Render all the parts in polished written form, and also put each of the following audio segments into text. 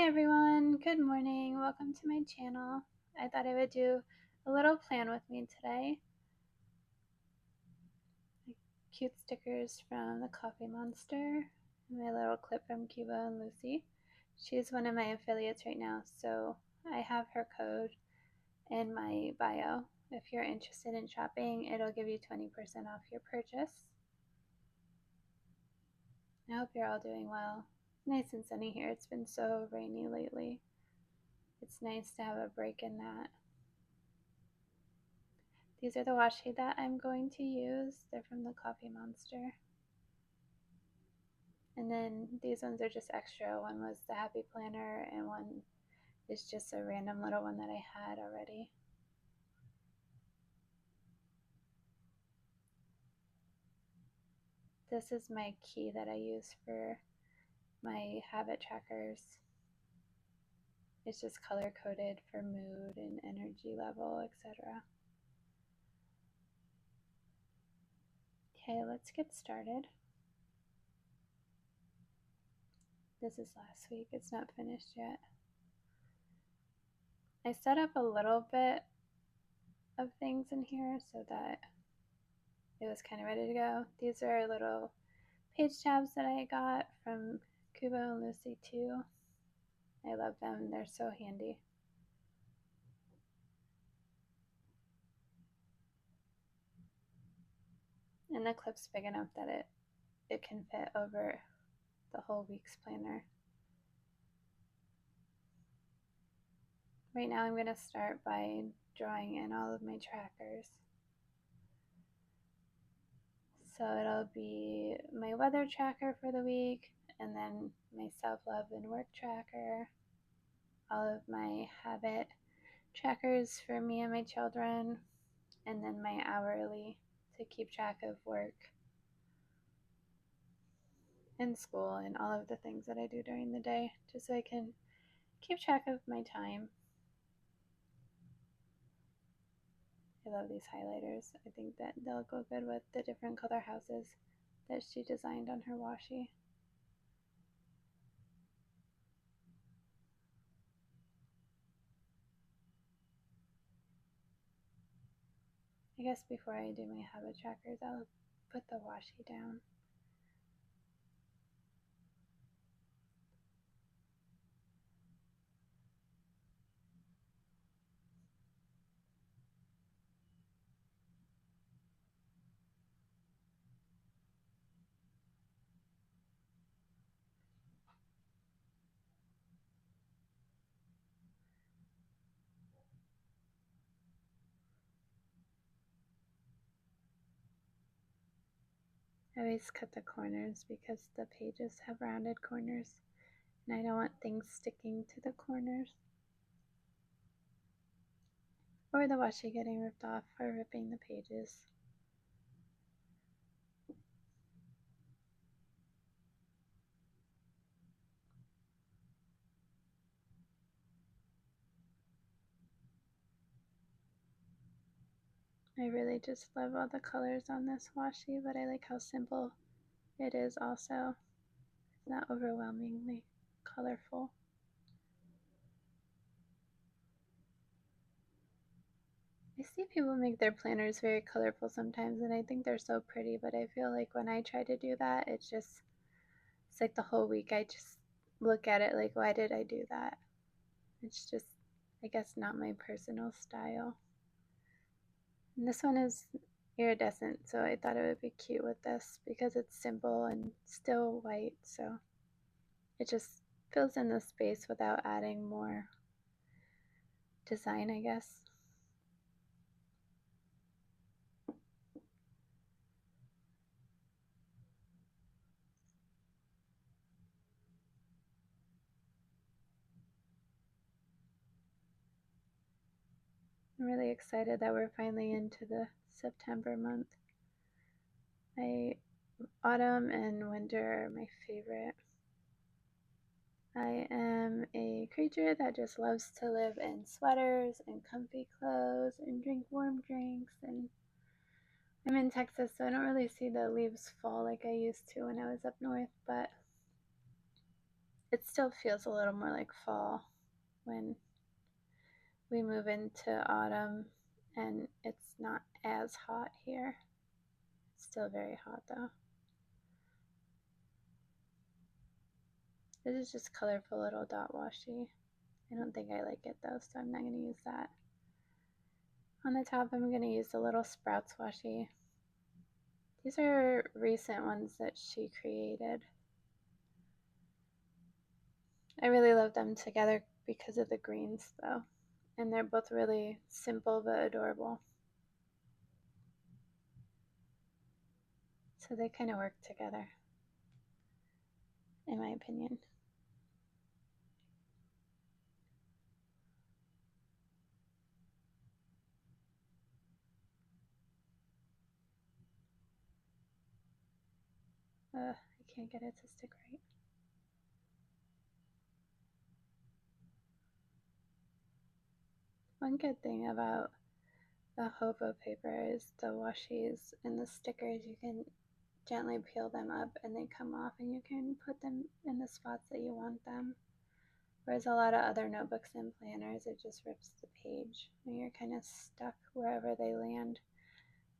everyone, good morning. Welcome to my channel. I thought I would do a little plan with me today. Cute stickers from the Coffee Monster, my little clip from Cuba and Lucy. She's one of my affiliates right now, so I have her code in my bio. If you're interested in shopping, it'll give you 20% off your purchase. I hope you're all doing well. It's nice and sunny here. It's been so rainy lately. It's nice to have a break in that. These are the washi that I'm going to use. They're from the Coffee Monster. And then these ones are just extra. One was the Happy Planner and one is just a random little one that I had already. This is my key that I use for my habit trackers. It's just color coded for mood and energy level, etc. Okay, let's get started. This is last week. It's not finished yet. I set up a little bit of things in here so that it was kind of ready to go. These are little page tabs that I got from Kubo and Lucy too. I love them. They're so handy. And the clip's big enough that it can fit over the whole week's planner. Right now I'm going to start by drawing in all of my trackers. So it'll be my weather tracker for the week, and then my self-love and work tracker, all of my habit trackers for me and my children, and then my hourly to keep track of work and school and all of the things that I do during the day, just so I can keep track of my time. I love these highlighters. I think that they'll go good with the different color houses that she designed on her washi. I guess before I do my habit trackers, I'll put the washi down. I always cut the corners because the pages have rounded corners and I don't want things sticking to the corners or the washi getting ripped off or ripping the pages. I really just love all the colors on this washi, but I like how simple it is also. It's not overwhelmingly colorful. I see people make their planners very colorful sometimes, and I think they're so pretty, but I feel like when I try to do that, it's like the whole week I just look at it like, why did I do that? It's just, I guess, not my personal style. And this one is iridescent, so I thought it would be cute with this because it's simple and still white, so it just fills in the space without adding more design, I guess. I'm really excited that we're finally into the September month. Autumn and winter are my favorite. I am a creature that just loves to live in sweaters and comfy clothes and drink warm drinks, and I'm in Texas, so I don't really see the leaves fall like I used to when I was up north, but it still feels a little more like fall when we move into autumn and it's not as hot here. It's still very hot though. This is just colorful little dot washi. I don't think I like it though, so I'm not going to use that. On the top, I'm going to use the little sprouts washi. These are recent ones that she created. I really love them together because of the greens though. And they're both really simple but adorable. So they kind of work together, in my opinion. I can't get it to stick right. One good thing about the hobo paper is the washies and the stickers. You can gently peel them up and they come off and you can put them in the spots that you want them. Whereas a lot of other notebooks and planners, it just rips the page and you're kind of stuck wherever they land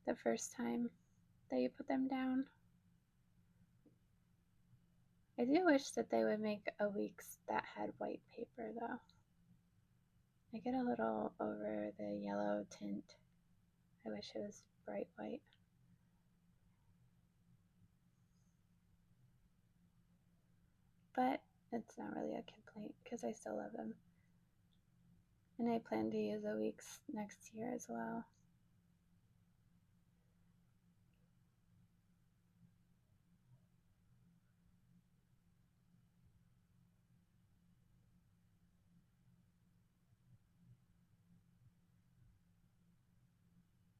the first time that you put them down. I do wish that they would make a weeks that had white paper though. I get a little over the yellow tint. I wish it was bright white. But it's not really a complaint because I still love them. And I plan to use a weeks next year as well.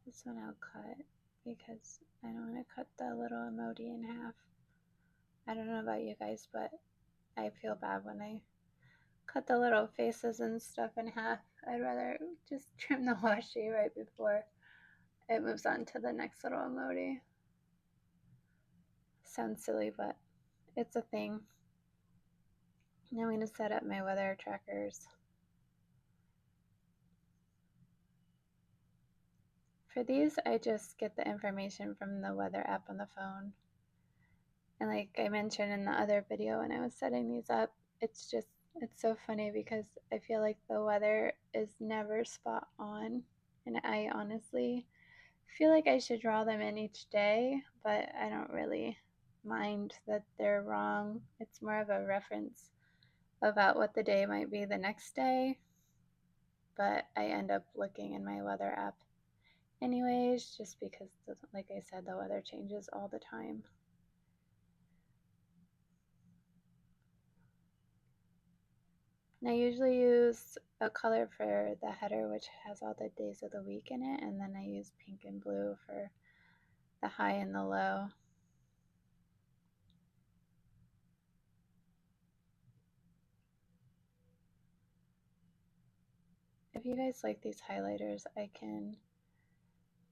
This one I'll cut because I don't want to cut the little emoji in half. I don't know about you guys, but I feel bad when I cut the little faces and stuff in half. I'd rather just trim the washi right before it moves on to the next little emoji. Sounds silly, but it's a thing. Now I'm going to set up my weather trackers. For these, I just get the information from the weather app on the phone. And like I mentioned in the other video when I was setting these up, it's so funny because I feel like the weather is never spot on. And I honestly feel like I should draw them in each day, but I don't really mind that they're wrong. It's more of a reference about what the day might be the next day. But I end up looking in my weather app anyways, just because, like I said, the weather changes all the time. And I usually use a color for the header, which has all the days of the week in it, and then I use pink and blue for the high and the low. If you guys like these highlighters, I can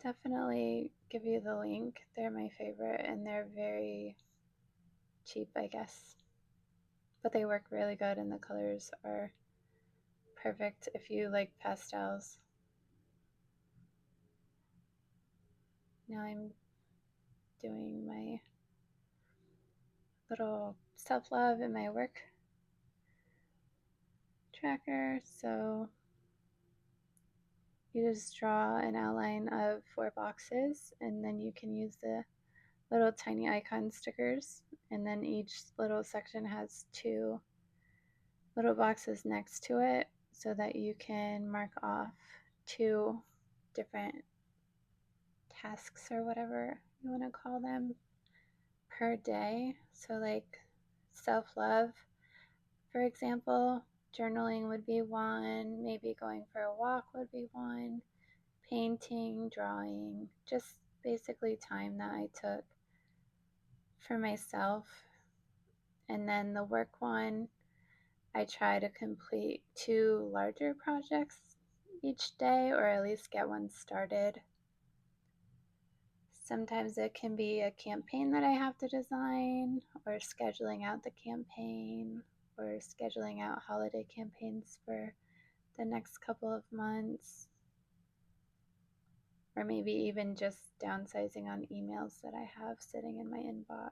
definitely give you the link. They're my favorite and they're very cheap, I guess. But they work really good and the colors are perfect if you like pastels. Now I'm doing my little self-love in my work tracker. So you just draw an outline of 4 boxes and then you can use the little tiny icon stickers, and then each little section has 2 little boxes next to it so that you can mark off 2 different tasks or whatever you want to call them per day. So like self-love, for example, journaling would be 1, maybe going for a walk would be 1, painting, drawing, just basically time that I took for myself. And then the work one, I try to complete 2 larger projects each day, or at least get one started. Sometimes it can be a campaign that I have to design, or scheduling out the campaign, or scheduling out holiday campaigns for the next couple of months, or maybe even just downsizing on emails that I have sitting in my inbox.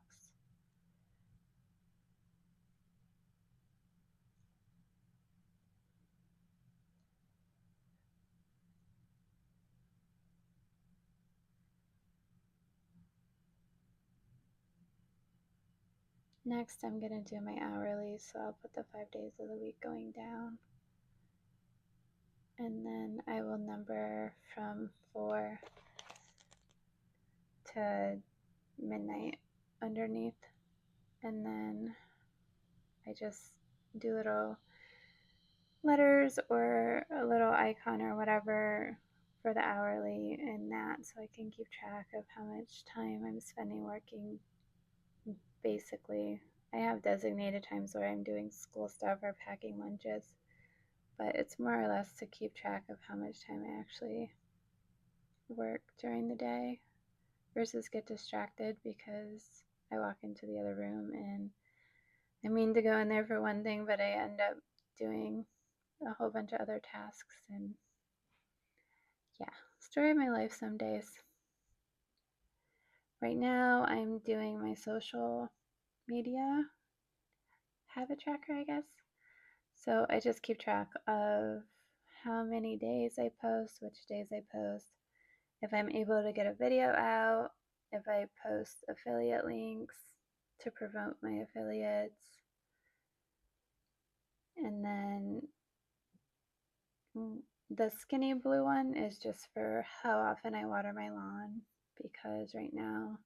Next, I'm going to do my hourly, so I'll put the 5 days of the week going down. And then I will number from 4 to midnight underneath. And then I just do little letters or a little icon or whatever for the hourly in that, so I can keep track of how much time I'm spending working. Basically, I have designated times where I'm doing school stuff or packing lunches, but it's more or less to keep track of how much time I actually work during the day versus get distracted because I walk into the other room and I mean to go in there for one thing, but I end up doing a whole bunch of other tasks. And yeah, story of my life some days. Right now I'm doing my social media habit tracker, I guess. So I just keep track of how many days I post, which days I post, if I'm able to get a video out, if I post affiliate links to promote my affiliates. And then the skinny blue one is just for how often I water my lawn, because right now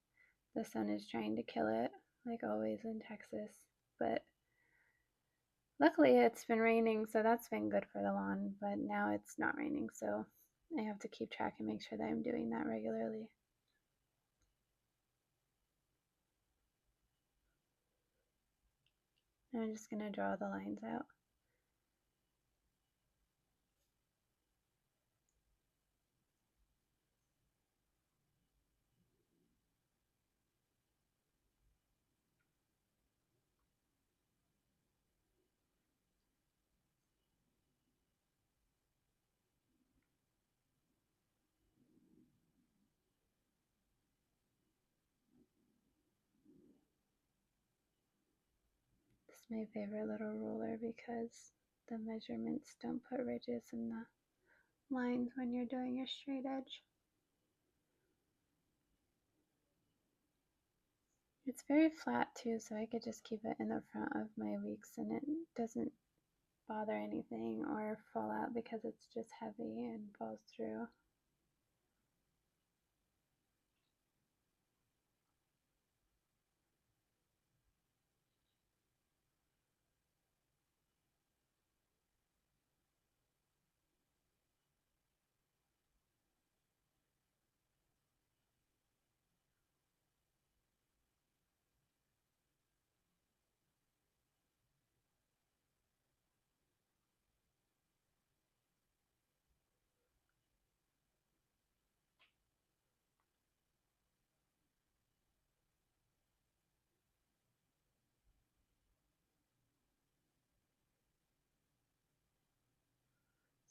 the sun is trying to kill it, like always in Texas. But luckily it's been raining, so that's been good for the lawn, but now it's not raining, so I have to keep track and make sure that I'm doing that regularly. I'm just going to draw the lines out. This is my favorite little ruler because the measurements don't put ridges in the lines when you're doing a straight edge. It's very flat too, so I could just keep it in the front of my weeks and it doesn't bother anything or fall out because it's just heavy and falls through.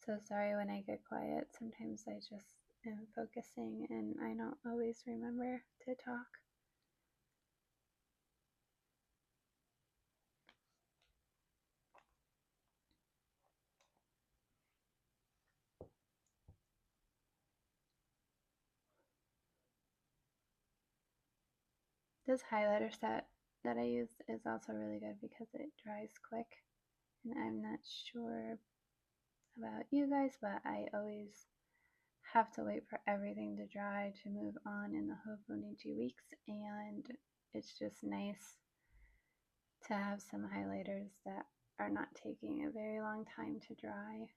So sorry when I get quiet. Sometimes I just am focusing and I don't always remember to talk. This highlighter set that I use is also really good because it dries quick. And I'm not sure about you guys, but I always have to wait for everything to dry to move on in the Hobonichi weeks, and it's just nice to have some highlighters that are not taking a very long time to dry.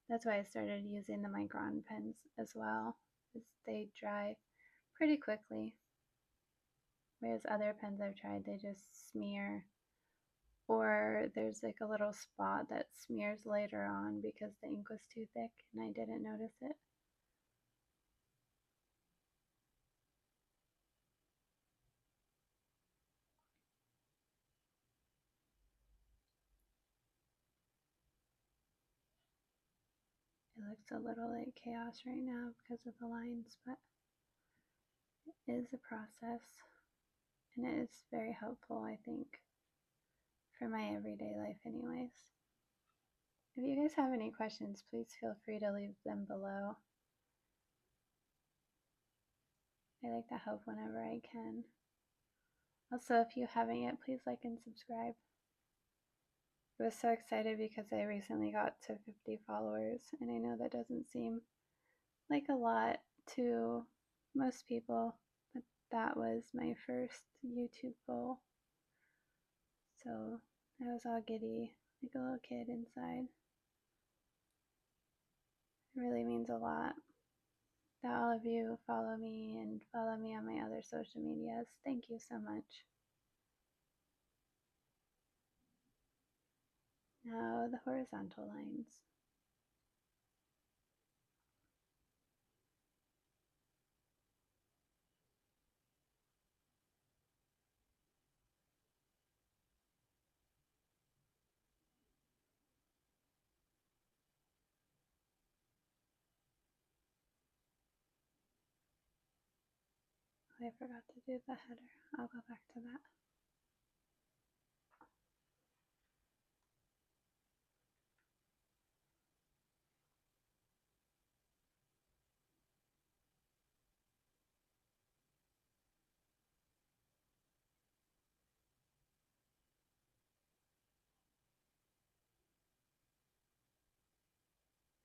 That's why I started using the Micron pens as well, because they dry pretty quickly. Whereas other pens I've tried, they just smear, or there's like a little spot that smears later on because the ink was too thick and I didn't notice it. looks a little like chaos right now because of the lines, but it is a process, and it is very helpful, I think, for my everyday life anyways. If you guys have any questions, please feel free to leave them below. I like to help whenever I can. Also, if you haven't yet, please like and subscribe. I was so excited because I recently got to 50 followers, and I know that doesn't seem like a lot to most people, but that was my first YouTube goal. So I was all giddy, like a little kid inside. It really means a lot that all of you follow me and follow me on my other social medias. Thank you so much. Now the horizontal lines. I forgot to do the header. I'll go back to that.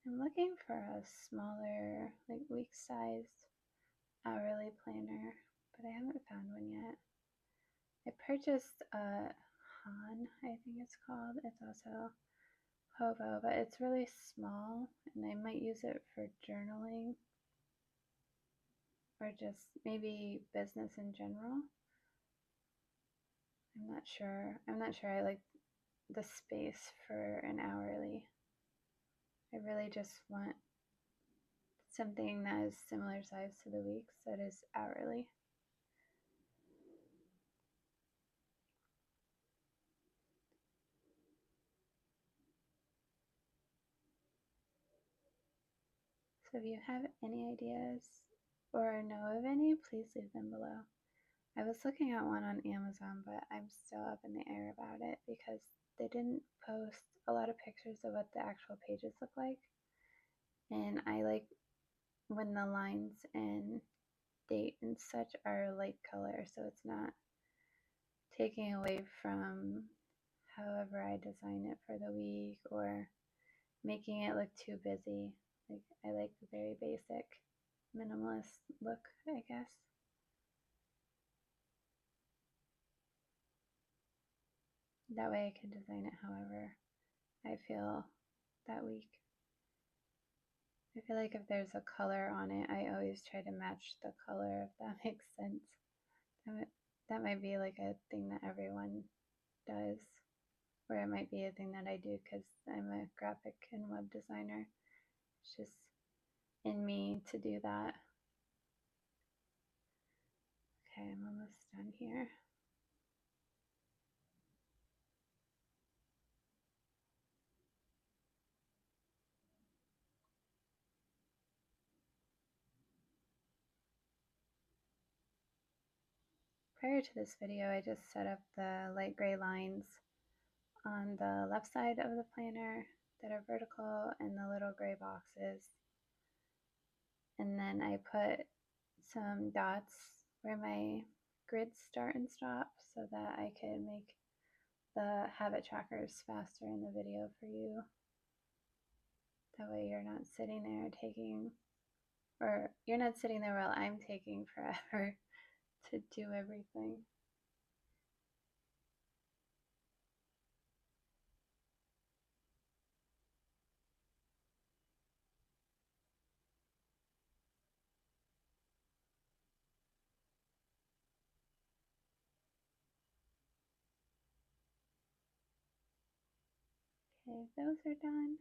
I'm looking for a smaller, like week-sized hourly planner, but I haven't found one yet. I purchased a Han, I think it's called. It's also Hobo, but it's really small, and I might use it for journaling or just maybe business in general. I'm not sure. I like the space for an hourly. I really just want something that is similar size to the weeks that is hourly. So if you have any ideas or know of any, please leave them below. I was looking at one on Amazon, but I'm still up in the air about it because they didn't post a lot of pictures of what the actual pages look like. And I like when the lines and date and such are light color, so it's not taking away from however I design it for the week or making it look too busy. Like I like the very basic minimalist look, I guess. That way I can design it however I feel that week. I feel like if there's a color on it, I always try to match the color, if that makes sense. That might be like a thing that everyone does, or it might be a thing that I do because I'm a graphic and web designer. It's just in me to do that. Okay, I'm almost done here. Prior to this video, I just set up the light gray lines on the left side of the planner that are vertical and the little gray boxes. And then I put some dots where my grids start and stop so that I could make the habit trackers faster in the video for you. That way you're not sitting there while I'm taking forever to do everything. Okay, those are done.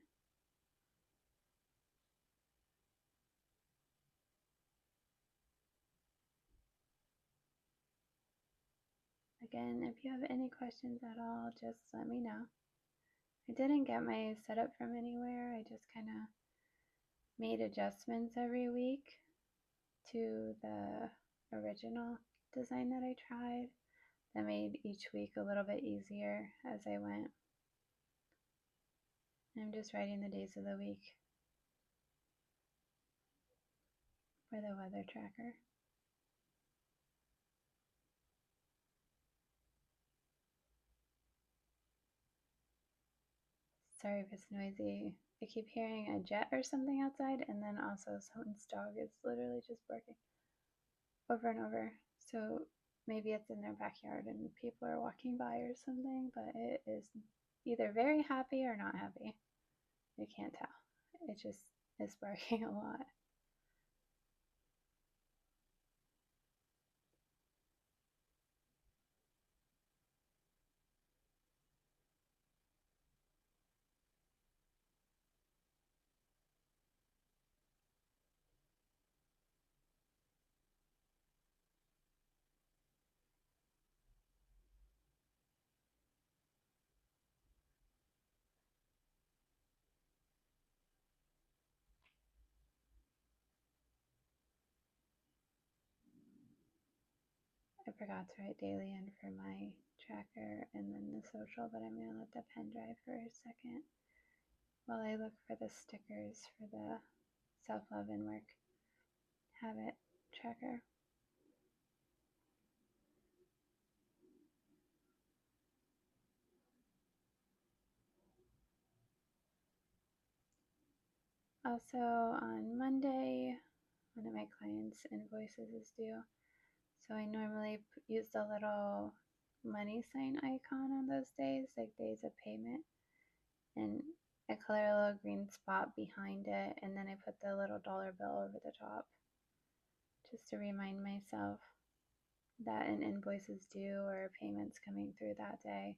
Again, if you have any questions at all, just let me know. I didn't get my setup from anywhere. I just kind of made adjustments every week to the original design that I tried. That made each week a little bit easier as I went. I'm just writing the days of the week for the weather tracker. Sorry if it's noisy. I keep hearing a jet or something outside, and then also someone's dog is literally just barking over and over. So maybe it's in their backyard and people are walking by or something, but it is either very happy or not happy. You can't tell. It just is barking a lot. I forgot to write daily in for my tracker and then the social, but I'm going to let the pen dry for a second while I look for the stickers for the self-love and work habit tracker. Also on Monday, one of my clients' invoices is due. So I normally use the little money sign icon on those days, like days of payment. And I color a little green spot behind it, and then I put the little dollar bill over the top just to remind myself that an invoice is due or a payment's coming through that day.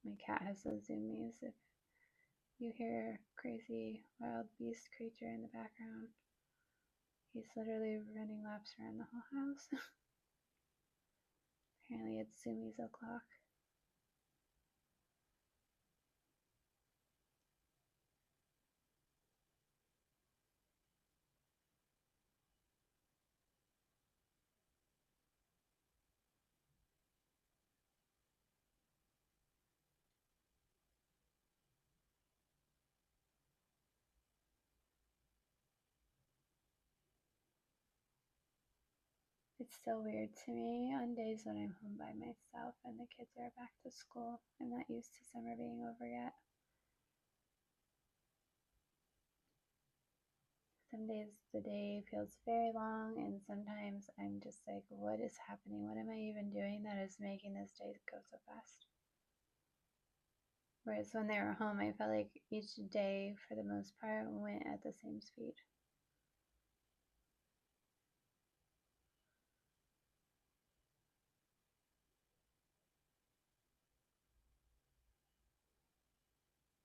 My cat has those zoomies. If you hear crazy wild beast creature in the background, he's literally running laps around the whole house. Apparently it's zoomies o'clock. It's still weird to me on days when I'm home by myself and the kids are back to school. I'm not used to summer being over yet. Some days the day feels very long, and sometimes I'm just like, what is happening? What am I even doing that is making this day go so fast? Whereas when they were home, I felt like each day, for the most part, went at the same speed.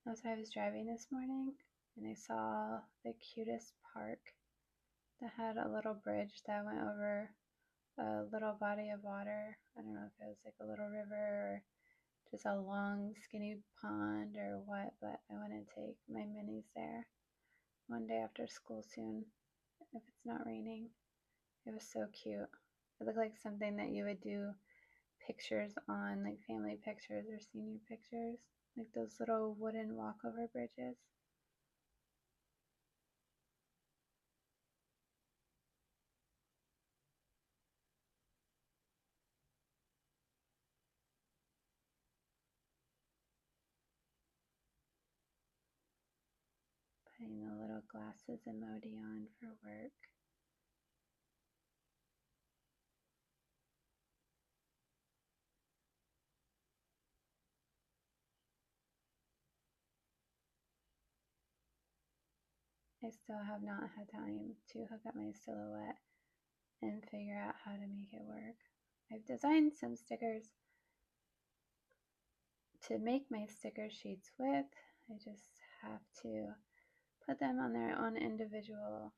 Also, I was driving this morning and I saw the cutest park that had a little bridge that went over a little body of water. I don't know if it was like a little river or just a long, skinny pond or what, but I want to take my minis there one day after school soon if it's not raining. It was so cute. It looked like something that you would do pictures on, like family pictures or senior pictures, like those little wooden walkover bridges. Putting the little glasses emoji on for work. I still have not had time to hook up my silhouette and figure out how to make it work. I've designed some stickers to make my sticker sheets with. I just have to put them on their own individual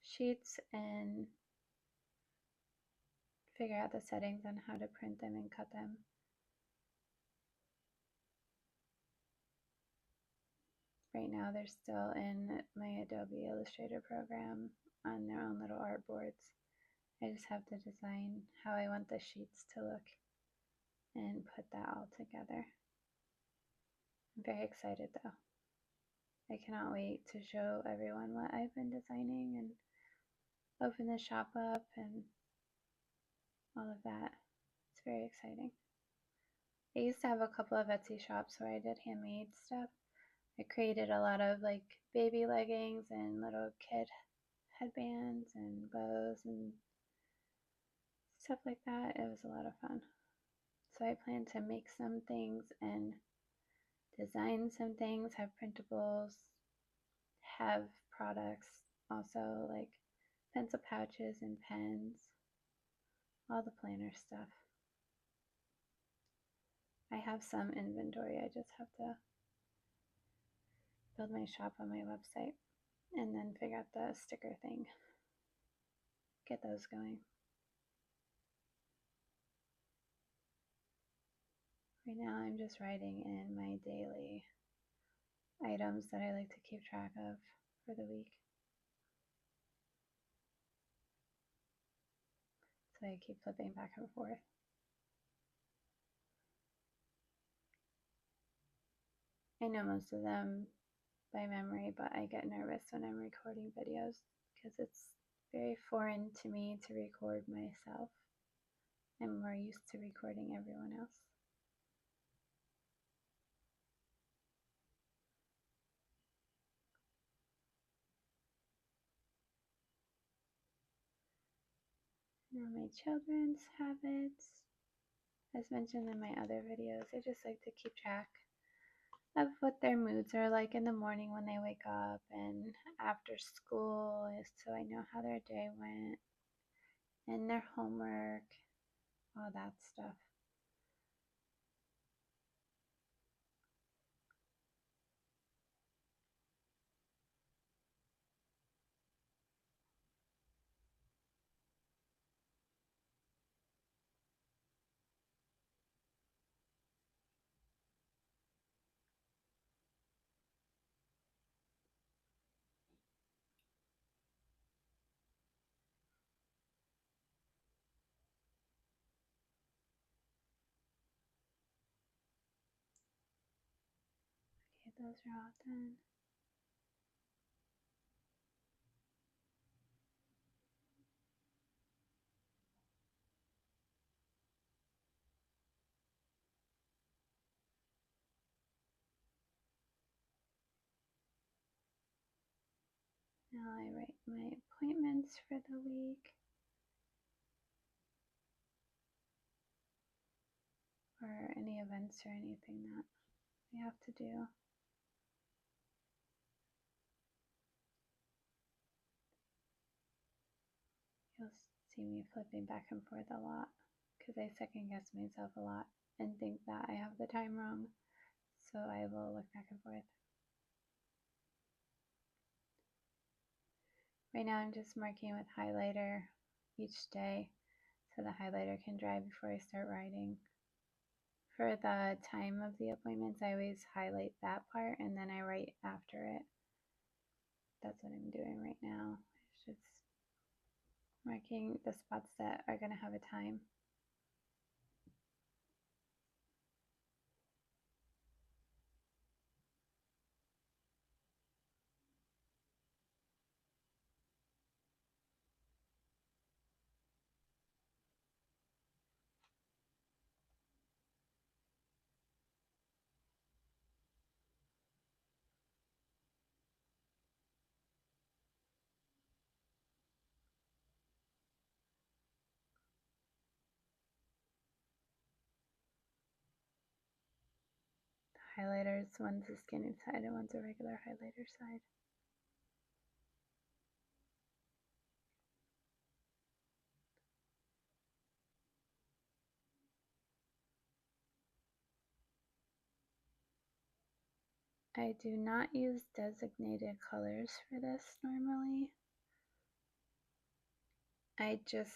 sheets and figure out the settings on how to print them and cut them. right now they're still in my Adobe Illustrator program on their own little artboards. I just have to design how I want the sheets to look and put that all together. I'm very excited though. I cannot wait to show everyone what I've been designing and open the shop up and all of that. It's very exciting. I used to have a couple of Etsy shops where I did handmade stuff. I created a lot of like baby leggings and little kid headbands and bows and stuff like that. It was a lot of fun. So I plan to make some things and design some things, have printables, have products, also like pencil pouches and pens, all the planner stuff. I have some inventory. I just have to build my shop on my website and then figure out the sticker thing. Get those going. Right now I'm just writing in my daily items that I like to keep track of for the week. So I keep flipping back and forth. I know most of them by memory, but I get nervous when I'm recording videos because it's very foreign to me to record myself. I'm more used to recording everyone else. Now my children's habits. As mentioned in my other videos, I just like to keep track of what their moods are like in the morning when they wake up and after school, so I know how their day went and their homework, all that stuff. Okay, those are all done. Now I write my appointments for the week or any events or anything that we have to do. You'll see me flipping back and forth a lot because I second guess myself a lot and think that I have the time wrong. So I will look back and forth. Right now I'm just marking with highlighter each day so the highlighter can dry before I start writing. For the time of the appointments, I always highlight that part and then I write after it. That's what I'm doing right now. It's just marking the spots that are going to have a time. The highlighters, one's a skinny side and one's a regular highlighter side. I do not use designated colors for this normally. I just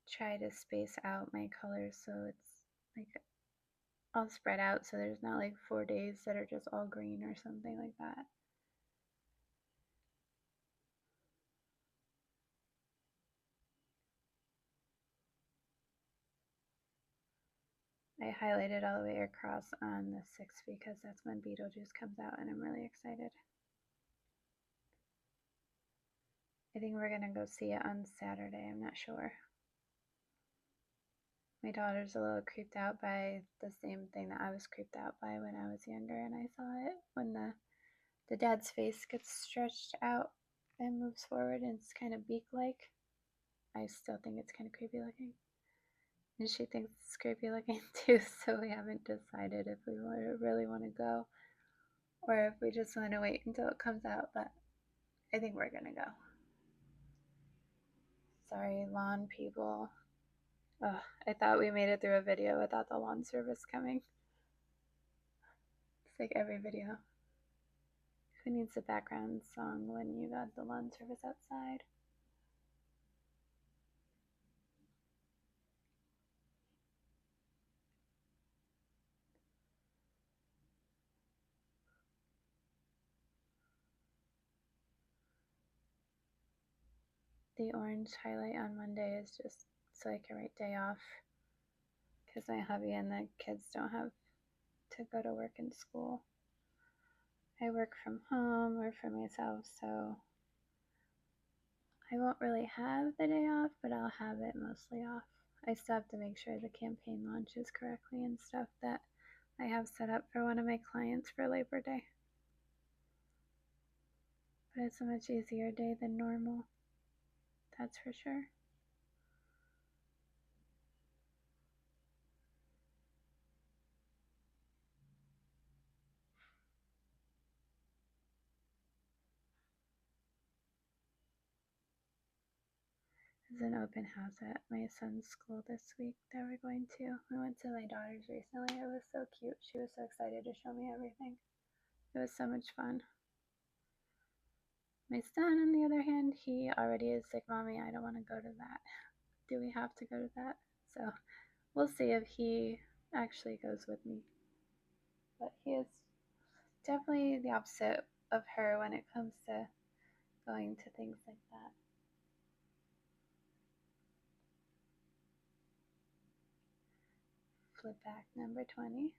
try to space out my colors so it's like all spread out so there's not like 4 days that are just all green or something like that. I highlighted all the way across on the 6th because that's when Beetlejuice comes out and I'm really excited. I think we're gonna go see it on Saturday, I'm not sure. My daughter's a little creeped out by the same thing that I was creeped out by when I was younger, and I saw it when the dad's face gets stretched out and moves forward and it's kind of beak-like. I still think it's kind of creepy looking. And she thinks it's creepy looking too, so we haven't decided if we really want to go or if we just want to wait until it comes out, but I think we're gonna go. Sorry, lawn people. Ugh, I thought we made it through a video without the lawn service coming. It's like every video. Who needs a background song when you got the lawn service outside? The orange highlight on Monday is just so I can write day off because my hubby and the kids don't have to go to work and school. I work from home or for myself, so I won't really have the day off, but I'll have it mostly off. I still have to make sure the campaign launches correctly and stuff that I have set up for one of my clients for Labor Day. But it's a much easier day than normal, that's for sure. There's an open house at my son's school this week that we're going to. We went to my daughter's recently. It was so cute. She was so excited to show me everything. It was so much fun. My son, on the other hand, he already is like, Mommy, I don't want to go to that. Do we have to go to that? So we'll see if he actually goes with me. But he is definitely the opposite of her when it comes to going to things like that. Flip back number 20.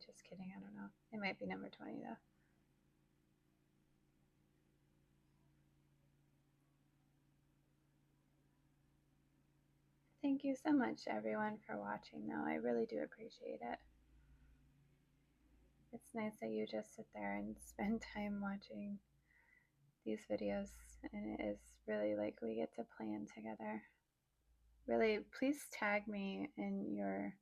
Just kidding, I don't know. It might be number 20 though. Thank you so much, everyone, for watching, though. I really do appreciate it. It's nice that you just sit there and spend time watching these videos, and it is really like we get to plan together. Really, please tag me in your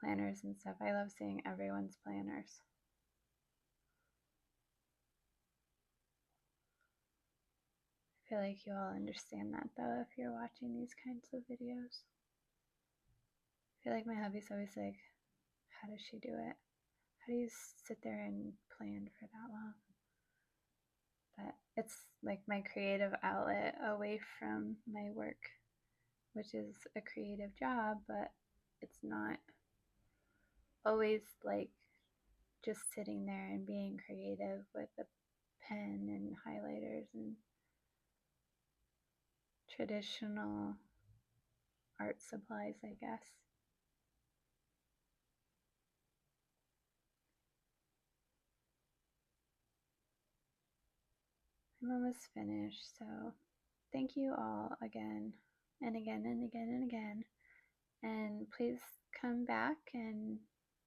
planners and stuff. I love seeing everyone's planners. I feel like you all understand that, though, if you're watching these kinds of videos. I feel like my hubby's always like, how does she do it? How do you sit there and plan for that long? But it's like my creative outlet away from my work, which is a creative job, but it's not always like just sitting there and being creative with a pen and highlighters and traditional art supplies, I guess. I'm almost finished, so thank you all again and again and again and again. And please come back and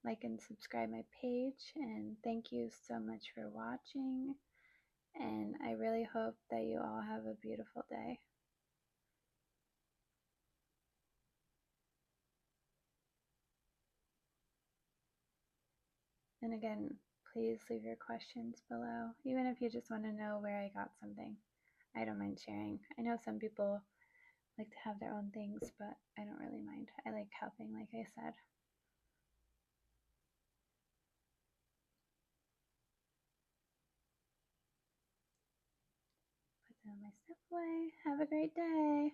like and subscribe my page. And thank you so much for watching. And I really hope that you all have a beautiful day. And again, please leave your questions below, even if you just want to know where I got something. I don't mind sharing. I know some people like to have their own things, but I don't really mind. I like helping, like I said. Put down my stuff away. Have a great day.